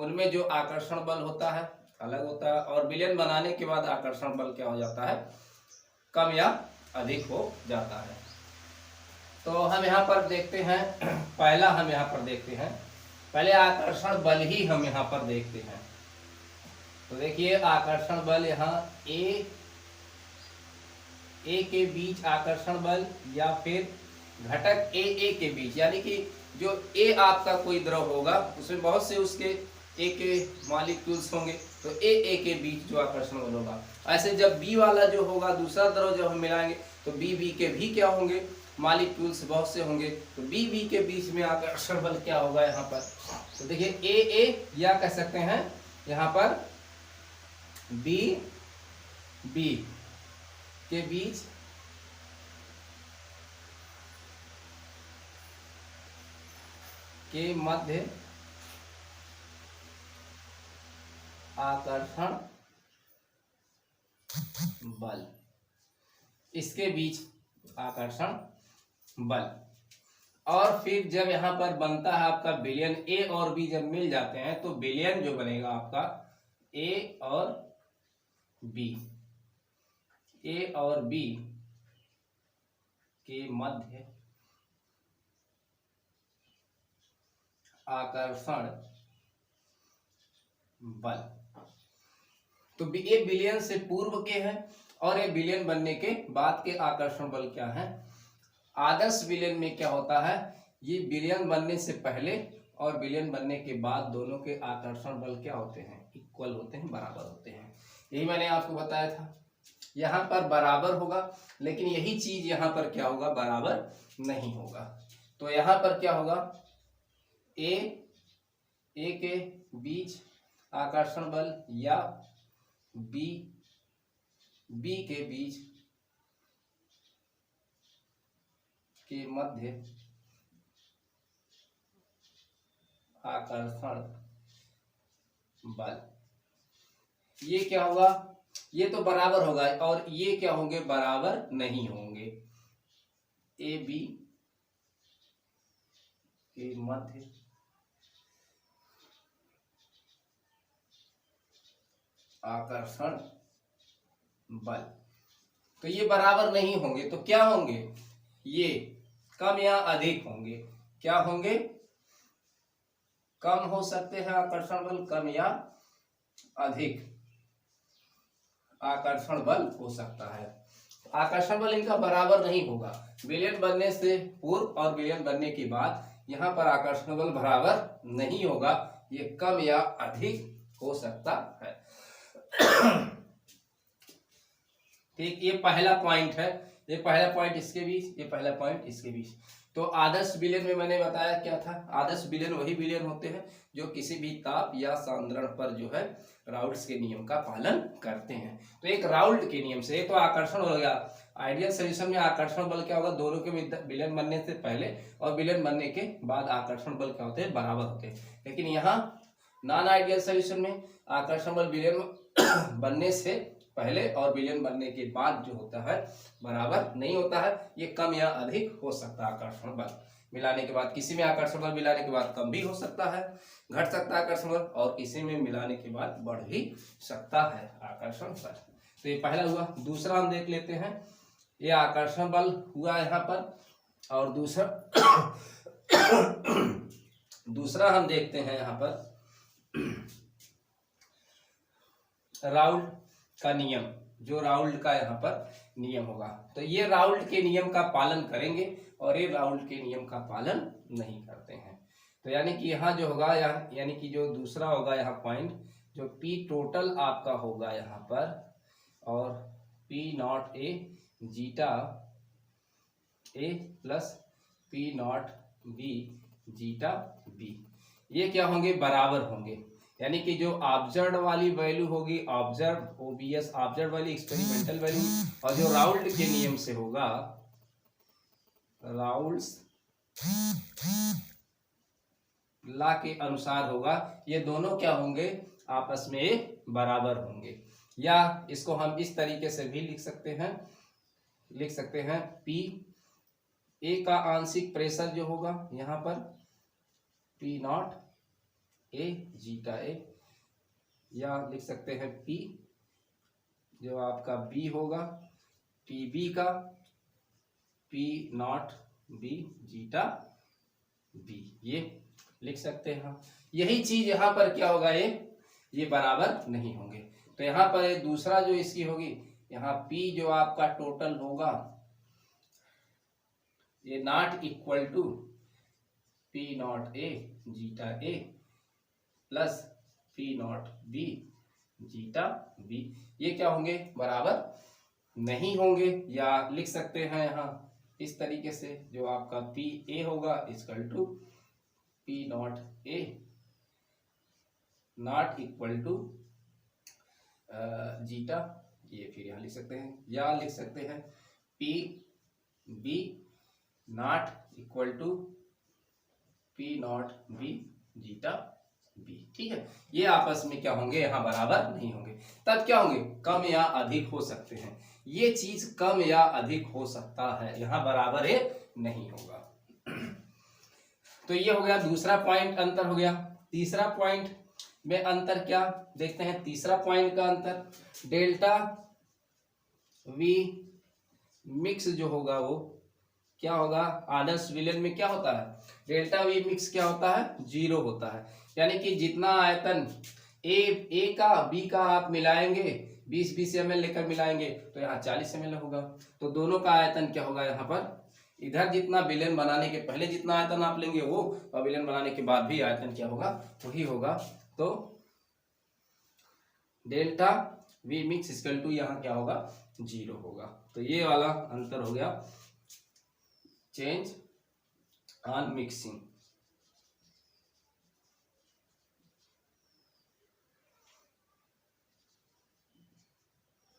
उनमें जो आकर्षण बल होता है अलग होता है, और विलयन बनाने के बाद आकर्षण बल क्या हो जाता है, कम या अधिक हो जाता है। तो हम यहाँ पर देखते हैं, पहला हम यहाँ पर देखते हैं, पहले आकर्षण बल ही हम यहाँ पर देखते हैं। तो देखिए आकर्षण बल यहाँ ए के बीच आकर्षण बल, या फिर घटक ए के बीच, यानी कि जो ए आपका कोई द्रव होगा उसमें बहुत से उसके ए के मॉलिक्यूल्स होंगे, तो ए के बीच जो आकर्षण बल होगा। ऐसे जब बी वाला जो होगा दूसरा द्रव जब हम मिलाएंगे तो बी के भी क्या होंगे, मॉलिक्यूल्स बहुत से होंगे, तो बी के बीच में आकर्षण बल क्या होगा यहाँ पर। तो देखिए ए या कह सकते हैं यहाँ पर बी के बीच के मध्य आकर्षण बल, इसके बीच आकर्षण बल। और फिर जब यहां पर बनता है आपका विलयन ए और बी, जब मिल जाते हैं तो विलयन जो बनेगा आपका ए और बी के मध्य आकर्षण बल। तो ये विलयन से पूर्व के हैं और ये विलयन बनने के बाद के आकर्षण बल क्या है। आदर्श विलयन में क्या होता है, ये विलयन बनने से पहले और विलयन बनने के बाद दोनों के आकर्षण बल क्या होते हैं, इक्वल होते हैं, बराबर होते हैं। यही मैंने आपको बताया था, यहाँ पर बराबर होगा, लेकिन यही चीज यहाँ पर क्या होगा, बराबर नहीं होगा। तो यहाँ पर क्या होगा, ए के बीच आकर्षण बल या बी के बीच के मध्य आकर्षण बल, ये क्या होगा, ये तो बराबर होगा और ये क्या होंगे, बराबर नहीं होंगे। ए बी के मध्य आकर्षण बल, तो ये बराबर नहीं होंगे, तो क्या होंगे, ये कम या अधिक होंगे। क्या होंगे, कम हो सकते हैं आकर्षण बल, कम या अधिक आकर्षण बल हो सकता है। आकर्षण बल इनका बराबर नहीं होगा। विलयन बनने से पूर्व और विलयन बनने के बाद यहाँ पर आकर्षण बल बराबर नहीं होगा, ये कम या अधिक हो सकता है। ठीक, ये पहला पॉइंट है, ये पहला पॉइंट इसके बीच, ये पहला पॉइंट इसके बीच। तो आदर्श विलयन में मैंने बताया क्या था, आदर्श विलयन वही विलयन होते हैं जो किसी भी ताप या सांद्रण पर जो है राउल्ट्स के नियम का पालन करते हैं। तो एक राउल्ट के नियम से, ये तो आकर्षण हो गया। आइडियल सॉल्यूशन में आकर्षण बल क्या होगा, दोनों के विलयन बनने से पहले और विलयन बनने के बाद आकर्षण बल क्या होते हैं, बराबर होते हैं। लेकिन यहाँ नॉन आइडियल सॉल्यूशन में आकर्षण बल विलयन बनने से पहले और विलयन बनने के बाद जो होता है बराबर नहीं होता है, ये कम या अधिक हो सकता है आकर्षण बल। मिलाने के बाद किसी में आकर्षण बल मिलाने के बाद कम भी हो सकता है, घट सकता है आकर्षण बल, और किसी में मिलाने के बाद बढ़ भी सकता है आकर्षण बल। तो ये पहला हुआ। दूसरा हम देख लेते हैं, ये आकर्षण बल हुआ यहाँ पर, और दूसरा हम देखते हैं यहाँ पर राउल्ट का नियम, जो राउल्ट का यहाँ पर नियम होगा। तो ये राउल्ट के नियम का पालन करेंगे और ये राउल्ट के नियम का पालन नहीं करते हैं। तो यानी कि यहाँ जो होगा, यानी कि जो दूसरा होगा यहाँ पॉइंट, जो P टोटल आपका होगा यहाँ पर, और P not A zeta A plus P not B zeta B, ये क्या होंगे, बराबर होंगे। यानी कि जो ऑब्जर्व वाली वैल्यू होगी, ऑब्जर्व ओबीएस ऑब्जर्व वाली एक्सपेरिमेंटल वैल्यू, और जो राउल्ट के नियम से होगा, राउल्ट्स लॉ के अनुसार होगा, ये दोनों क्या होंगे, आपस में बराबर होंगे। या इसको हम इस तरीके से भी लिख सकते हैं P ए का आंशिक प्रेशर जो होगा यहाँ पर P not A zeta A, या लिख सकते हैं पी जो आपका बी होगा पी बी का P not B zeta B, ये लिख सकते हैं हम। यही चीज यहाँ पर क्या होगा, ये बराबर नहीं होंगे। तो यहाँ पर दूसरा जो इसकी होगी, यहाँ P जो आपका टोटल होगा ये not equal to P not A zeta A plus P not B zeta B, ये क्या होंगे, बराबर नहीं होंगे। या लिख सकते हैं यहाँ इस तरीके से, जो आपका पी ए होगा equal to P not A not equal to zeta, ये फिर यहाँ लिख सकते हैं। या लिख सकते हैं P B not equal to P not B zeta B, ठीक है। ये आपस में क्या होंगे, यहाँ बराबर नहीं होंगे। तब क्या होंगे, कम या अधिक हो सकते हैं। ये चीज कम या अधिक हो सकता है, यहाँ बराबर है नहीं होगा। तो ये हो गया दूसरा पॉइंट, अंतर हो गया। तीसरा पॉइंट में अंतर क्या देखते हैं, तीसरा पॉइंट का अंतर, डेल्टा वी मिक्स जो होगा वो क्या होगा, आदर्श विलयन में क्या होता है, डेल्टा वी मिक्स क्या होता है, 0 होता है। यानी कि जितना आयतन ए का बी का आप मिलाएंगे, 20-20 ml लेकर मिलाएंगे तो यहाँ 40 ml होगा। तो दोनों का आयतन क्या होगा, यहाँ पर इधर जितना विलयन बनाने के पहले जितना आयतन आप लेंगे वो, और विलयन बनाने के बाद भी आयतन क्या होगा, वही होगा। तो delta V mix equal to यहाँ क्या होगा, 0 होगा। तो ये वाला अंतर हो गया, चेंज ऑन मिक्सिंग।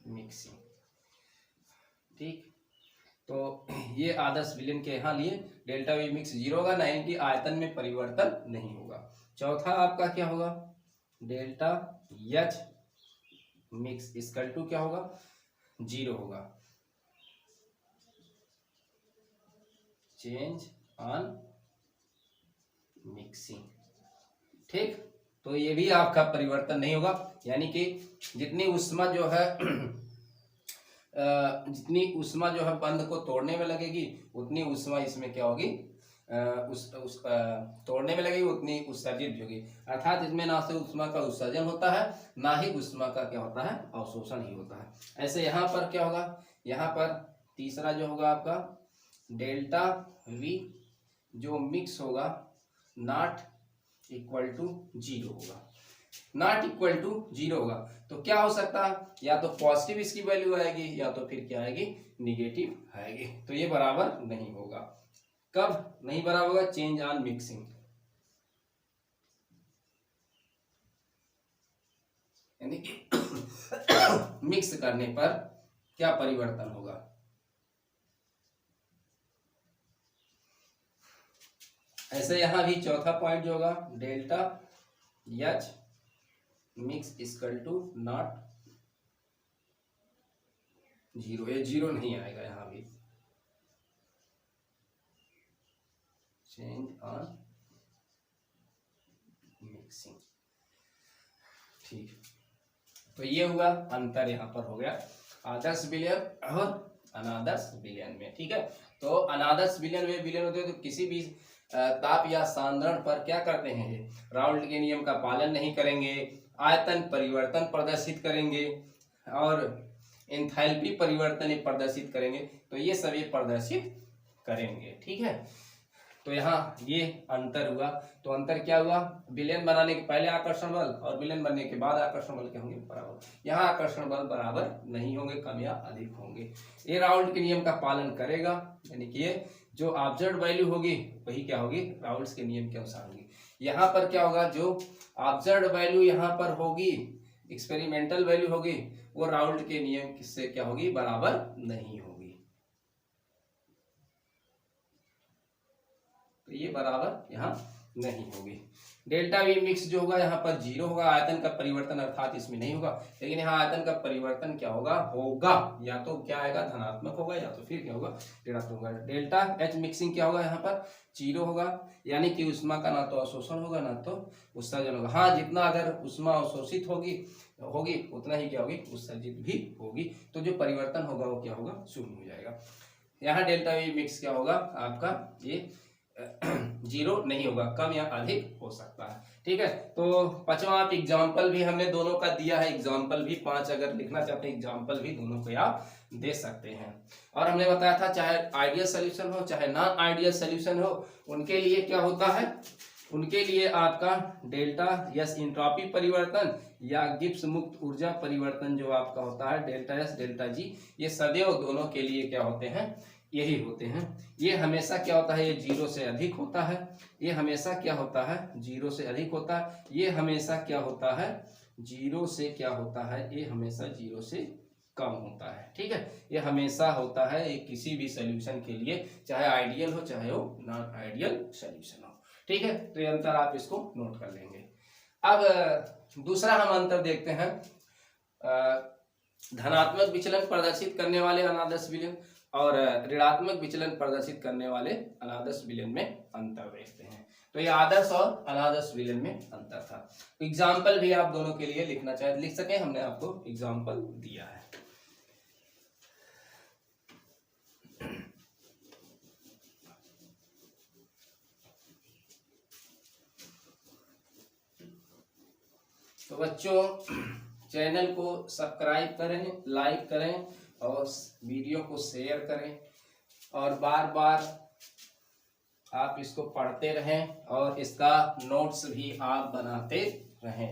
मिक्सिंग, ठीक। तो ये आदर्श विलयन के यहाँ लिए डेल्टा वी मिक्स 0 होगा, ना कि आयतन में परिवर्तन नहीं होगा। चौथा आपका क्या होगा, delta H mix equal to क्या होगा, 0 होगा, चेंज ऑन मिक्सिंग, ठीक। तो ये भी आपका परिवर्तन नहीं होगा। यानी कि जितनी उष्मा जो है बंध को तोड़ने में लगेगी, उतनी उष्मा इसमें क्या होगी, तोड़ने में लगेगी, उतनी उत्सर्जित भी होगी। अर्थात इसमें ना से उष्मा का उत्सर्जन होता है, ना ही उष्मा का क्या होता है, अवशोषण ही होता है। ऐसे यहाँ पर क्या होगा, यहाँ पर तीसरा जो होगा आपका डेल्टा वी जो मिक्स होगा नॉट इक्वल टू 0 होगा, नॉट इक्वल टू 0 होगा। तो क्या हो सकता है, या तो पॉजिटिव इसकी वैल्यू आएगी, या तो फिर क्या आएगी, निगेटिव आएगी। तो ये बराबर नहीं होगा। कब नहीं बराबर होगा, चेंज ऑन मिक्सिंग, यानी कि मिक्स करने पर क्या परिवर्तन होगा। ऐसे यहां भी चौथा पॉइंट जो होगा, delta H mix equal to not 0, ये 0 नहीं आएगा यहां भी, चेंज ऑन मिक्सिंग, ठीक। तो ये हुआ अंतर, यहां पर हो गया आदर्श विलयन और अनादर्श विलयन में, ठीक है। तो अनादर्श विलयन में विलयन होते हैं तो किसी भी ताप या सांद्रण पर क्या करते हैं, राउल्ट के नियम का पालन नहीं करेंगे, आयतन परिवर्तन प्रदर्शित करेंगे और एंथैल्पी परिवर्तन प्रदर्शित करेंगे। तो ये सभी प्रदर्शित करेंगे, ठीक है। तो यहाँ ये अंतर हुआ। तो अंतर क्या हुआ, विलयन बनाने के पहले आकर्षण बल और विलयन बनने के बाद आकर्षण बल क्या होंगे, बराबर। यहाँ आकर्षण बल बराबर नहीं होंगे, कम या अधिक होंगे। ये राउल्ट के नियम का पालन करेगा, यानी कि ये जो ऑब्जर्व्ड वैल्यू होगी वही क्या होगी, राउल्ट के नियम के अनुसार होगी। यहाँ पर क्या होगा, जो ऑब्जर्व्ड वैल्यू यहाँ पर होगी, एक्सपेरिमेंटल वैल्यू होगी, वो राउल्ट के नियम से क्या होगी, बराबर नहीं होगी। तो ये बराबर यहाँ नहीं होगी। डेल्टा वी मिक्स जो होगा यहाँ पर 0 होगा, आयतन का परिवर्तन अर्थात इसमें नहीं होगा, लेकिन यहाँ आयतन का परिवर्तन क्या होगा, होगा, या तो क्या आएगा, धनात्मक होगा, या तो फिर क्या होगा, ऋणात्मक होगा। डेल्टा एच मिक्सिंग क्या होगा, यहाँ पर 0 होगा, यानी कि उष्मा का ना तो अवशोषण होगा ना तो उत्सर्जन होगा। हाँ, जितना अगर उष्मा अवशोषित होगी उतना ही क्या होगी, उत्सर्जित भी होगी, तो जो परिवर्तन होगा वो क्या होगा, शून्य हो जाएगा। यहाँ डेल्टा वी मिक्स क्या होगा आपका, ये 0 नहीं होगा, कम या अधिक हो सकता है। ठीक है, तो पांचवा आप एग्जाम्पल भी हमने दोनों का दिया है, एग्जाम्पल भी 5 अगर लिखना चाहते हैं एग्जाम्पल भी दोनों को आप दे सकते हैं। और हमने बताया था चाहे आइडियल सोल्यूशन हो चाहे नॉन आइडियल सोल्यूशन हो, उनके लिए क्या होता है, उनके लिए आपका डेल्टा एस इंट्रॉपी परिवर्तन या गिब्स मुक्त ऊर्जा परिवर्तन जो आपका होता है डेल्टा एस डेल्टा जी, ये सदैव दोनों के लिए क्या होते हैं, यही होते हैं। ये हमेशा क्या होता है, ये 0 से अधिक होता है, ये हमेशा क्या होता है, 0 से अधिक होता है, ये हमेशा क्या होता है, 0 से क्या होता है, ये हमेशा 0 से कम होता है। ठीक है, ये हमेशा होता है, ये किसी भी सोल्यूशन के लिए, चाहे आइडियल हो चाहे वो नॉन आइडियल सोल्यूशन हो। ठीक है, तो ये अंतर आप इसको नोट कर लेंगे। अब दूसरा हम अंतर देखते हैं, धनात्मक विचलन प्रदर्शित करने वाले अनादर्श विलयन और ऋणात्मक विचलन प्रदर्शित करने वाले अनादर्श विलयन में अंतर देखते हैं। तो ये आदर्श और अनादर्श विलयन में अंतर था। एग्जाम्पल भी आप दोनों के लिए लिखना चाहे लिख सके, हमने आपको एग्जाम्पल दिया है। तो बच्चों चैनल को सब्सक्राइब करें, लाइक करें और वीडियो को शेयर करें, और बार बार आप इसको पढ़ते रहें और इसका नोट्स भी आप बनाते रहें।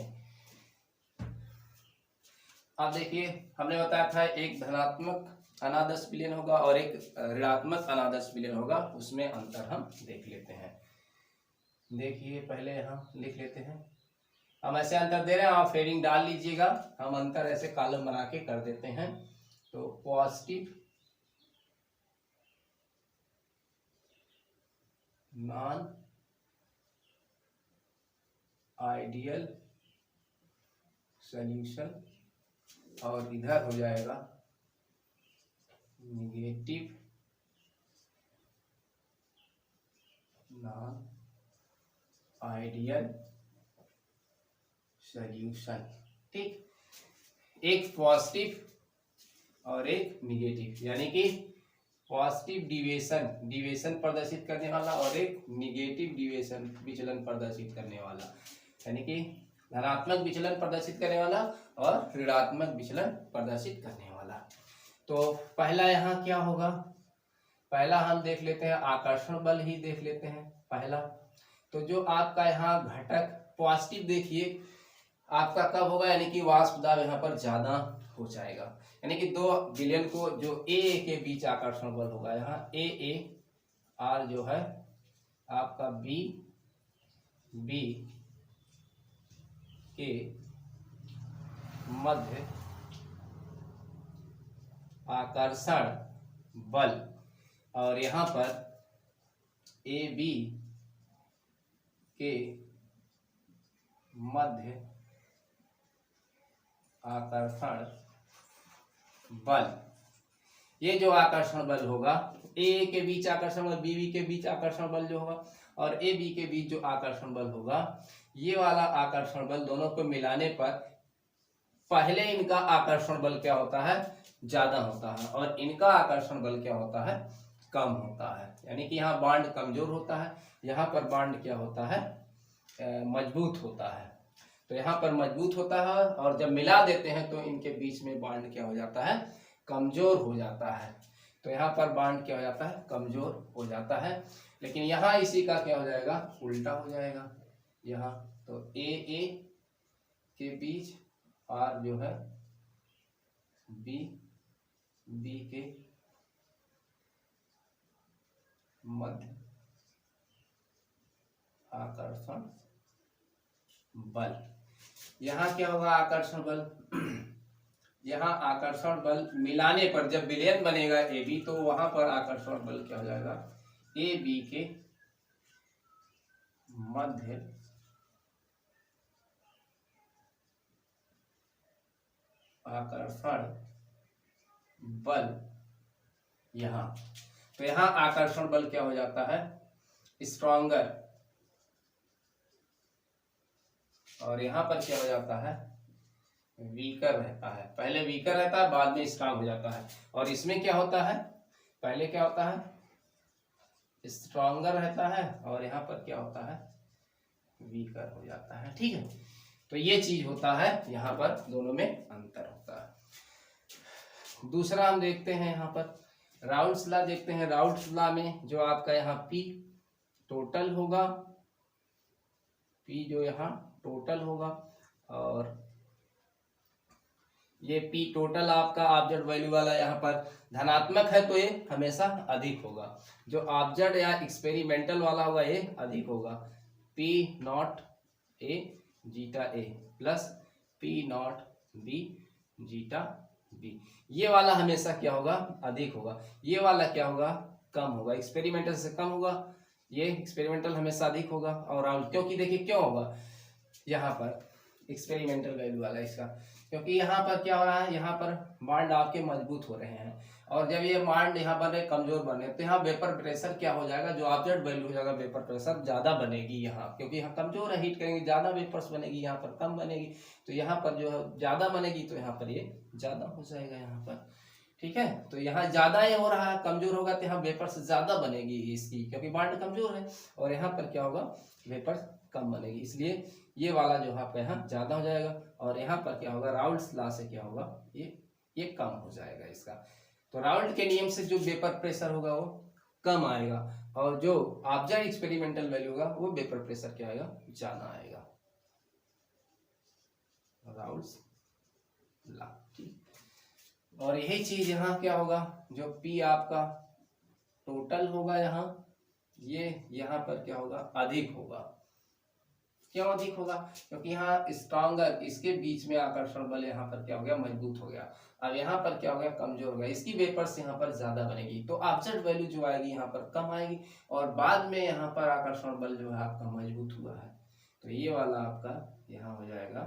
अब देखिए, हमने बताया था एक धनात्मक अनादर्श विलयन होगा और एक ऋणात्मक अनादर्श विलयन होगा, उसमें अंतर हम देख लेते हैं। देखिए, पहले यहाँ लिख लेते हैं, हम ऐसे अंतर दे रहे हैं, आप फेडिंग डाल लीजिएगा, हम अंतर ऐसे कॉलम बना के कर देते हैं। तो पॉजिटिव नॉन आइडियल सॉल्यूशन, और इधर हो जाएगा निगेटिव नॉन आइडियल सॉल्यूशन। ठीक, एक पॉजिटिव और एक निगेटिव, यानी कि पॉजिटिव डिविएशन प्रदर्शित करने वाला और एक निगेटिव डिविएशन विचलन प्रदर्शित करने वाला, यानी कि धनात्मक विचलन प्रदर्शित करने वाला और ऋणात्मक विचलन प्रदर्शित करने वाला। तो पहला यहाँ क्या होगा, पहला हम देख लेते हैं आकर्षण बल ही देख लेते हैं पहला। तो जो आपका यहाँ घटक पॉजिटिव देखिए आपका कब होगा, यानी कि वाष्प दाब यहाँ पर ज्यादा हो जाएगा, यानी कि दो विलयन को जो ए के बीच आकर्षण बल होगा, यहाँ ए आर जो है आपका बी के मध्य आकर्षण बल, और यहाँ पर ए बी के मध्य आकर्षण बल, ये जो आकर्षण बल होगा, ए के बीच आकर्षण बल, बी के बीच आकर्षण बल जो होगा, और ए बी के बीच जो आकर्षण बल होगा, ये वाला आकर्षण बल दोनों को मिलाने पर पहले इनका आकर्षण बल क्या होता है, ज्यादा होता है, और इनका आकर्षण बल क्या होता है, कम होता है, यानी कि यहाँ बांड कमजोर होता है, यहाँ पर बांड क्या होता है, मजबूत होता है। तो यहाँ पर मजबूत होता है, और जब मिला देते हैं तो इनके बीच में बांड क्या हो जाता है, कमजोर हो जाता है। तो यहाँ पर बांड क्या हो जाता है, कमजोर हो जाता है। लेकिन यहाँ इसी का क्या हो जाएगा, उल्टा हो जाएगा। यहाँ तो ए के बीच और जो है बी के मध्य आकर्षण बल, यहाँ क्या होगा, आकर्षण बल, यहाँ आकर्षण बल मिलाने पर जब विलयन बनेगा ए बी, तो वहां पर आकर्षण बल क्या हो जाएगा, ए बी के मध्य आकर्षण बल यहाँ, तो यहाँ आकर्षण बल क्या हो जाता है, स्ट्रॉन्गर, और यहाँ पर क्या हो जाता है, वीकर रहता है। पहले वीकर रहता है, बाद में स्ट्रांग हो जाता है। और इसमें क्या होता है, पहले क्या होता है, स्ट्रॉन्गर रहता है, और यहाँ पर क्या होता है, वीकर हो जाता है। ठीक है, तो ये चीज होता है, यहाँ पर दोनों में अंतर होता है। दूसरा हम देखते हैं यहाँ पर राउल्ट्स लॉ देखते हैं। राउल्ट्स लॉ में जो आपका यहाँ P टोटल होगा, P जो यहाँ टोटल होगा, और ये P टोटल आपका ऑब्जेक्ट वैल्यू वाला यहाँ पर धनात्मक है तो ये हमेशा अधिक होगा, जो ऑब्जेक्ट या एक्सपेरिमेंटल वाला होगा ये अधिक होगा। P not A zeta A plus P not B zeta B, ये वाला हमेशा क्या होगा, अधिक होगा। ये वाला क्या होगा, कम होगा, एक्सपेरिमेंटल से कम होगा, ये एक्सपेरिमेंटल हमेशा अधिक होगा। और क्योंकि देखिए क्यों होगा यहाँ पर एक्सपेरिमेंटल वैल्यू वाला इसका, क्योंकि यहाँ पर क्या हो रहा है, यहाँ पर बॉन्ड आपके मजबूत हो रहे हैं, और जब ये बॉन्ड यहाँ बने कमजोर बने तो यहाँ वेपर प्रेशर क्या हो जाएगा, जो ऑब्जेक्ट वैल्यू हो जाएगा वेपर प्रेशर ज्यादा बनेगी यहाँ, क्योंकि यहाँ कमजोर है, हीट करेंगे ज्यादा वेपर्स बनेगी, यहाँ पर कम बनेगी, तो यहाँ पर जो है ज्यादा बनेगी तो यहाँ पर ये ज्यादा हो जाएगा यहाँ पर। ठीक है, तो यहाँ ज्यादा ये हो रहा है, कमजोर होगा तो यहाँ वेपर्स ज्यादा बनेगी इसकी, क्योंकि बॉन्ड कमजोर है, और यहाँ पर क्या होगा, वेपर्स कम बनेगी, इसलिए ये वाला जो है आपका यहाँ ज्यादा हो जाएगा। और यहाँ पर क्या होगा, राउल्ट्स लॉ से क्या होगा, ये कम हो जाएगा इसका। तो राउल्ट के नियम से जो वेपर प्रेशर होगा वो कम आएगा, और जो ऑब्जेक्ट एक्सपेरिमेंटल वैल्यू होगा वो वेपर प्रेशर क्या आएगा, ज्यादा आएगा। Raoult's law. ठीक, और यही चीज यहाँ क्या होगा, जो P आपका टोटल होगा यहाँ, ये यहाँ पर क्या होगा, अधिक होगा। क्यों अधिक होगा, क्योंकि यहाँ स्ट्रॉन्गर, इसके बीच में आकर्षण बल यहाँ पर क्या हो गया, मजबूत हो गया। अब यहाँ पर क्या हो गया, कमजोर हो गया, इसकी वेपर्स यहाँ पर ज्यादा बनेगी, तो ऑब्जेक्ट वैल्यू जो आएगी यहाँ पर कम आएगी, और बाद में यहाँ पर आकर्षण बल जो है आपका मजबूत हुआ है, तो ये वाला आपका यहाँ हो जाएगा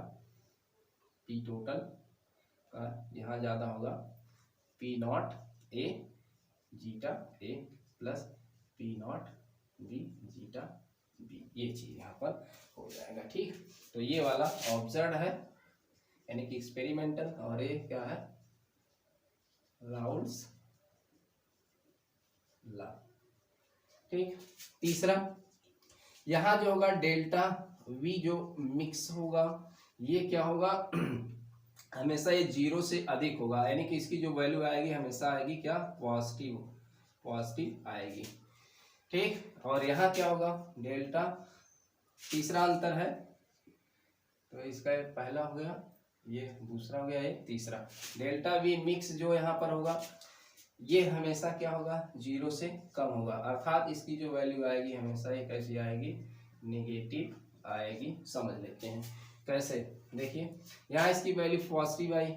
P टोटल का यहाँ ज्यादा होगा, P not A zeta A plus P not B zeta B, ये चीज यहाँ पर हो जाएगा। ठीक, तो ये वाला ऑब्जर्व है यानी कि एक्सपेरिमेंटल, और ये क्या है, राउल्ट्स लॉ। ठीक, तीसरा यहाँ जो होगा डेल्टा V जो मिक्स होगा, ये क्या होगा हमेशा ये 0 से अधिक होगा, यानी कि इसकी जो वैल्यू आएगी हमेशा आएगी क्या, पॉजिटिव, पॉजिटिव आएगी। ठीक, और यहाँ क्या होगा, डेल्टा, तीसरा अंतर है, तो इसका पहला हो गया, ये दूसरा हो गया, ये तीसरा। डेल्टा V मिक्स जो यहाँ पर होगा ये हमेशा क्या होगा, 0 से कम होगा, अर्थात इसकी जो वैल्यू आएगी हमेशा ये कैसी आएगी, नेगेटिव आएगी। समझ लेते हैं कैसे, देखिए यहाँ इसकी वैल्यू पॉजिटिव आई,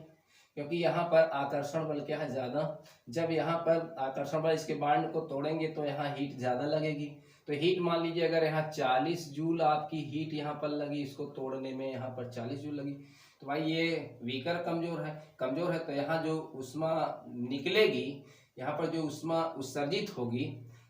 क्योंकि यहाँ पर आकर्षण बल क्या है, ज्यादा। जब यहाँ पर आकर्षण बल इसके बॉन्ड को तोड़ेंगे तो यहाँ हीट ज्यादा लगेगी, तो हीट मान लीजिए अगर यहाँ 40 जूल आपकी हीट यहाँ पर लगी, इसको तोड़ने में यहाँ पर 40 जूल लगी, तो भाई ये वीकर कमजोर है, तो यहाँ जो उष्मा निकलेगी, यहाँ पर जो उष्मा उत्सर्जित होगी,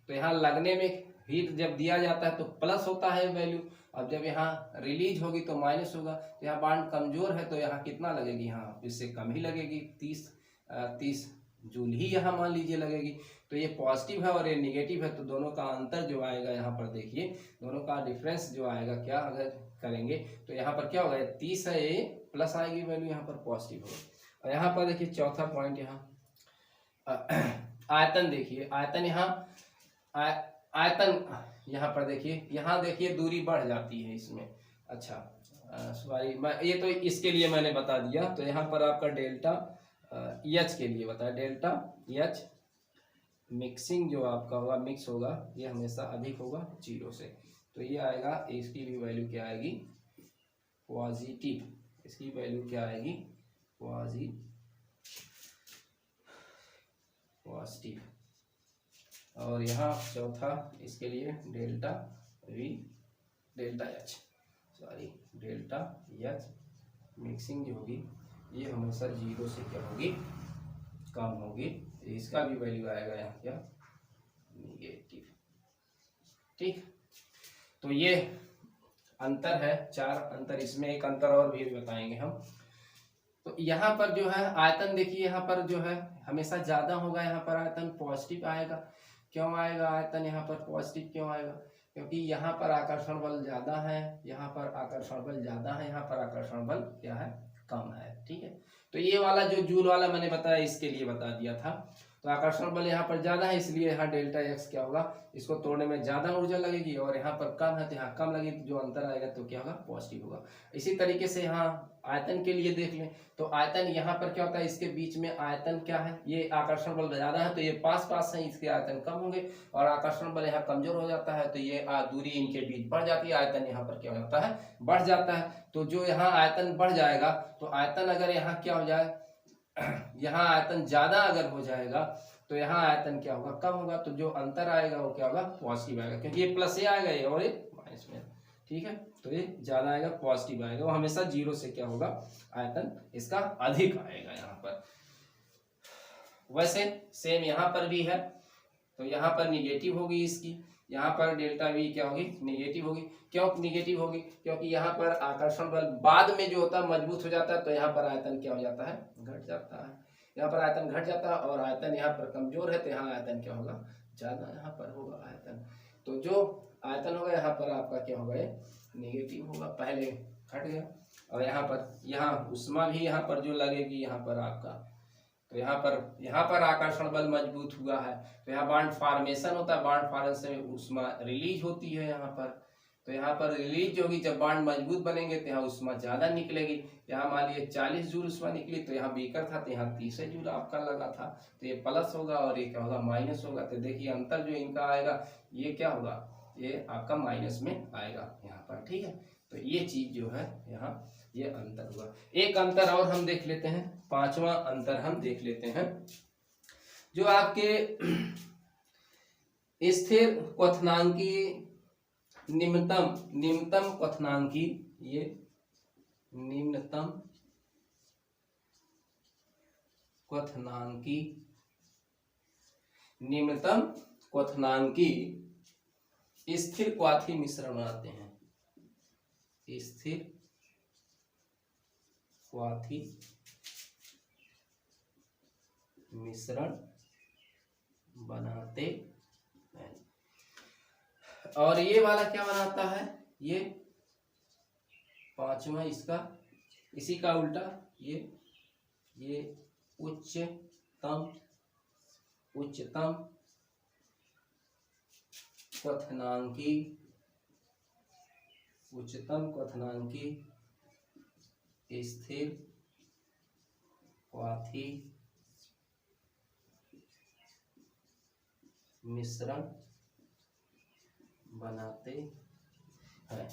तो यहाँ लगने में हीट जब दिया जाता है तो प्लस होता है वैल्यू, अब जब यहाँ रिलीज होगी तो माइनस होगा। तो यहाँ बॉन्ड कमजोर है तो यहाँ कितना लगेगी, यहाँ इससे कम ही लगेगी, 30 जूल ही यहाँ मान लीजिए लगेगी। तो ये पॉजिटिव है और ये निगेटिव है, तो दोनों का अंतर जो आएगा यहाँ पर देखिए, दोनों का डिफरेंस जो आएगा क्या अगर करेंगे तो यहाँ पर क्या होगा, 30 है, ये प्लस आएगी वैल्यू, यहाँ पर पॉजिटिव होगा। और यहाँ पर देखिए चौथा पॉइंट, यहाँ आयतन देखिए, आयतन यहाँ आयतन यहाँ पर देखिए, यहाँ देखिए दूरी बढ़ जाती है इसमें। अच्छा सॉरी, मैं ये तो इसके लिए मैंने बता दिया, तो यहाँ पर आपका डेल्टा एच के लिए बताया, डेल्टा एच मिक्सिंग जो आपका होगा, मिक्स होगा, ये हमेशा अधिक होगा 0 से, तो ये आएगा, इसकी भी वैल्यू क्या आएगी, पॉजिटिव, इसकी वैल्यू क्या आएगी, पॉजिटिव। और यहाँ चौथा इसके लिए डेल्टा एच मिक्सिंग जो होगी ये हमेशा 0 से क्या होगी, कम होगी। इसका भी वैल्यू आएगा यहाँ क्या, निगेटिव। ठीक, तो ये अंतर है, 4 अंतर। इसमें एक अंतर और भी बताएंगे हम। तो यहाँ पर जो है आयतन देखिए, यहाँ पर जो है हमेशा ज्यादा होगा, यहाँ पर आयतन पॉजिटिव आएगा। क्यों आएगा आयतन यहाँ पर पॉजिटिव क्यों आएगा, क्योंकि यहाँ पर आकर्षण बल ज्यादा है, यहाँ पर आकर्षण बल ज्यादा है, यहाँ पर आकर्षण बल क्या है, कम है। ठीक है, तो ये वाला जो जूल वाला मैंने बताया इसके लिए बता दिया था। तो आकर्षण बल यहाँ पर ज्यादा है, इसलिए यहाँ डेल्टा एक्स क्या होगा, इसको तोड़ने में ज्यादा ऊर्जा लगेगी, और यहाँ पर कम है तो यहाँ कम लगेगी, जो अंतर आएगा तो क्या होगा, पॉजिटिव होगा। इसी तरीके से यहाँ आयतन के लिए देख लें, तो आयतन यहाँ पर क्या होता है, इसके बीच में आयतन क्या है, ये आकर्षण बल ज्यादा है तो ये पास पास है, इसके आयतन कम होंगे, और आकर्षण बल यहाँ कमजोर हो जाता है तो ये दूरी इनके बीच बढ़ जाती है, आयतन यहाँ पर क्या हो जाता है, बढ़ जाता है। तो जो यहाँ आयतन बढ़ जाएगा, तो आयतन अगर यहाँ क्या हो जाए, यहाँ आयतन ज्यादा अगर हो जाएगा तो यहाँ आयतन क्या होगा, कम होगा, तो जो अंतर आएगा वो क्या होगा, पॉजिटिव आएगा, क्योंकि ये प्लस ये आएगा ये और ये माइनस में। ठीक है, तो ये ज्यादा आएगा, पॉजिटिव आएगा, वो हमेशा 0 से क्या होगा, आयतन इसका अधिक आएगा यहाँ पर। वैसे सेम यहाँ पर भी है, तो यहाँ पर निगेटिव होगी इसकी, यहाँ पर डेल्टा वी क्या होगी, निगेटिव होगी। क्यों निगेटिव होगी, क्योंकि यहाँ पर आकर्षण बल बाद में जो होता है मजबूत हो जाता है, तो यहाँ पर आयतन क्या हो जाता है, घट जाता है। यहाँ पर आयतन घट जाता है, और आयतन यहाँ पर कमजोर है तो यहाँ आयतन क्या होगा, ज्यादा यहाँ पर होगा आयतन। तो जो आयतन होगा यहाँ पर आपका क्या होगा, निगेटिव होगा, पहले घट गया। और यहाँ उष्मा भी यहाँ पर जो लगेगी यहाँ पर आपका, तो यहाँ पर आकर्षण बल मजबूत हुआ है, तो यहाँ बॉन्ड फॉर्मेशन होता है, बॉन्ड फॉर्मेशन से उष्मा रिलीज होती है यहाँ पर, तो यहाँ पर रिलीज होगी, जब बॉन्ड मजबूत बनेंगे तो यहाँ उष्मा ज्यादा निकलेगी। यहाँ मान लीजिए 40 जूल उष्मा निकली, तो यहाँ बीकर था तो यहाँ 30 जूल आपका लगा था, तो ये प्लस होगा और ये क्या होगा, माइनस होगा। तो देखिए अंतर जो इनका आएगा ये क्या होगा, ये आपका माइनस में आएगा यहाँ पर। ठीक है, तो ये चीज जो है यहाँ ये अंतर हुआ। एक अंतर और हम देख लेते हैं, 5वां अंतर हम देख लेते हैं, जो आपके स्थिर क्वथनांकी निम्नतम क्वथनांकी, ये निम्नतम क्वथनांकी स्थिर क्वाथी मिश्रण बनाते हैं, स्थिर क्वाथी मिश्रण बनाते हैं। और ये वाला क्या बनाता है, ये 5वां इसका, इसी का उल्टा ये उच्चतम क्वथनांकी स्थिर क्वाथी मिश्रण बनाते हैं।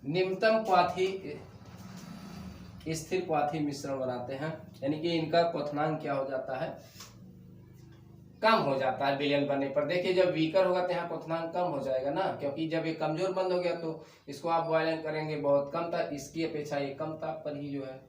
निम्नतम क्वाथी स्थिर क्वाथी मिश्रण बनाते हैं, यानी कि इनका क्वथनांक क्या हो जाता है, कम हो जाता है विलयन बनने पर। देखिए जब वीकर होगा तो यहाँ क्वथनांक कम हो जाएगा ना, क्योंकि जब ये कमजोर बंद हो गया तो इसको आप बॉयलिंग करेंगे बहुत कम ताप, इसकी अपेक्षा ये कम ताप पर ही जो है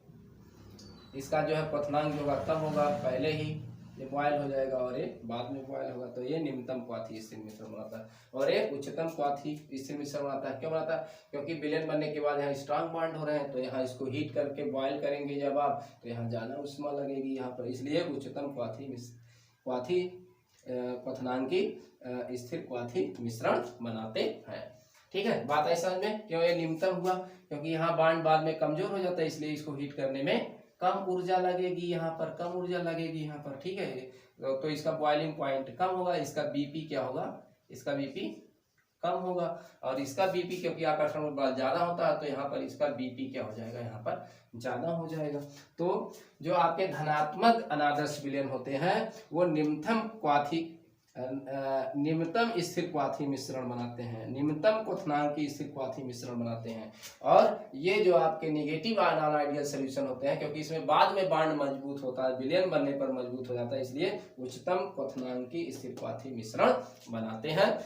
इसका जो है क्वथनांक जो होगा कम होगा, पहले ही ये बॉयल हो जाएगा और ये बाद में बॉयल होगा। तो ये निम्नतम क्वाथी स्थिर मिश्रण बनाता है, और ये उच्चतम क्वाथी स्थिर मिश्रण बनाता है। क्यों बनाता है, क्योंकि विलयन बनने के बाद यहाँ स्ट्रांग बॉन्ड हो रहे हैं, तो यहाँ इसको हीट करके बॉयल करेंगे जब आप, तो यहाँ ज्यादा उष्मा लगेगी यहाँ पर, इसलिए उच्चतम क्वथनांकी स्थिर क्वाथी मिश्रण बनाते हैं। ठीक है, बात आई समझ में। क्यों ये निम्नतम हुआ, क्योंकि यहाँ बॉन्ड बाद में कमजोर हो जाता है, इसलिए इसको हीट करने में कम ऊर्जा लगेगी, यहाँ पर कम ऊर्जा लगेगी यहाँ पर। ठीक है, तो इसका बॉइलिंग पॉइंट कम होगा, इसका बीपी क्या होगा, इसका बीपी कम होगा, और इसका बीपी क्योंकि आकर्षण बल ज्यादा होता है तो यहाँ पर इसका बीपी क्या हो जाएगा, यहाँ पर ज्यादा हो जाएगा। तो जो आपके धनात्मक अनादर्श विलयन होते हैं वो निम्नतम स्थिर क्वाथी मिश्रण बनाते हैं, निम्नतम क्वथनांकी स्थिर क्वाथी मिश्रण बनाते हैं। और ये जो आपके नेगेटिव नॉन आइडियल सोल्यूशन होते हैं, क्योंकि इसमें बाद में बॉन्ड मजबूत होता है, विलयन बनने पर मजबूत हो जाता है, इसलिए उच्चतम क्वथनांकी स्थिर क्वाथी मिश्रण बनाते हैं।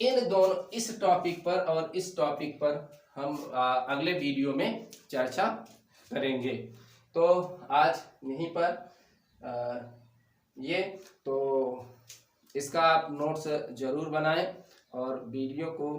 इन दोनों, इस टॉपिक पर और इस टॉपिक पर हम अगले वीडियो में चर्चा करेंगे। तो आज यहीं पर ये तो इसका आप नोट्स जरूर बनाएं और वीडियो को